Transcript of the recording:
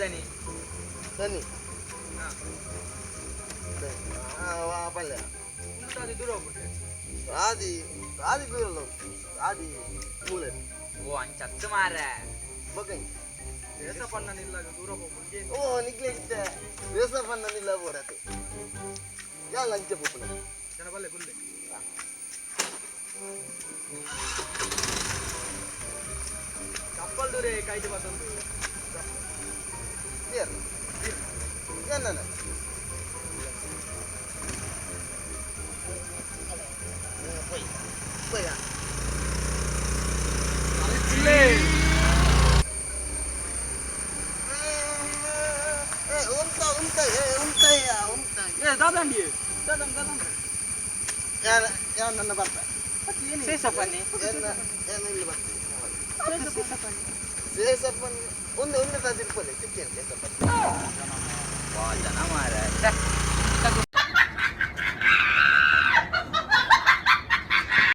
ದನಿ ದನಿ ಹಾ ಪಲ್ಯ ಉಂಟಾದಿ ದೂರ ಹೋಗ್ಬಿಟ್ಟೆ ರಾದಿ ರಾದಿ ದೂರಲ್ಲ ರಾದಿ ಮೂಲೆ ಓ ಅಂಚತ್ತು ಮಾರೆ ಬಗ್ಗೈ ದೇಶ ಪಣ್ಣನಿಲ್ಲ ದೂರ ಹೋಗ್ಬಿಟ್ಟು ಓ ನಿಗ್ಲೆ ಇತ್ತೆ ದೇಶ ಪನ್ನನಿಲ್ಲ ಬೋರತೆ ಯಾ ಲಂಚ ಪುಪ್ಪನ ಜನ ಬಲ್ಲೆ ಗುಲ್ಲೆ ಕಪ್ಪಲ್ ದೂರೆ ಕೈಟ್ ಬತ್ತೊಂದು ಏರ್ ಏನನ ಪೈ ಪೈಯ ಇಲ್ಲೇ ಏ ದಾದಂಡಿ ದಾದಂ ದಾದಂ ಯಾರು ನನ್ನ ಬರ್ತ ಸೇಸಪ್ಪನಿ ಇಲ್ಲಿ ಬರ್ತೀನಿ ಸೇಸಪ್ಪನ್ ಒಂದು ತಾಸಿರ್ಪದೆ ಚಿಕ್ಕೇನು ಸೇಸಪ್ಪ ಜನ ಮಾರ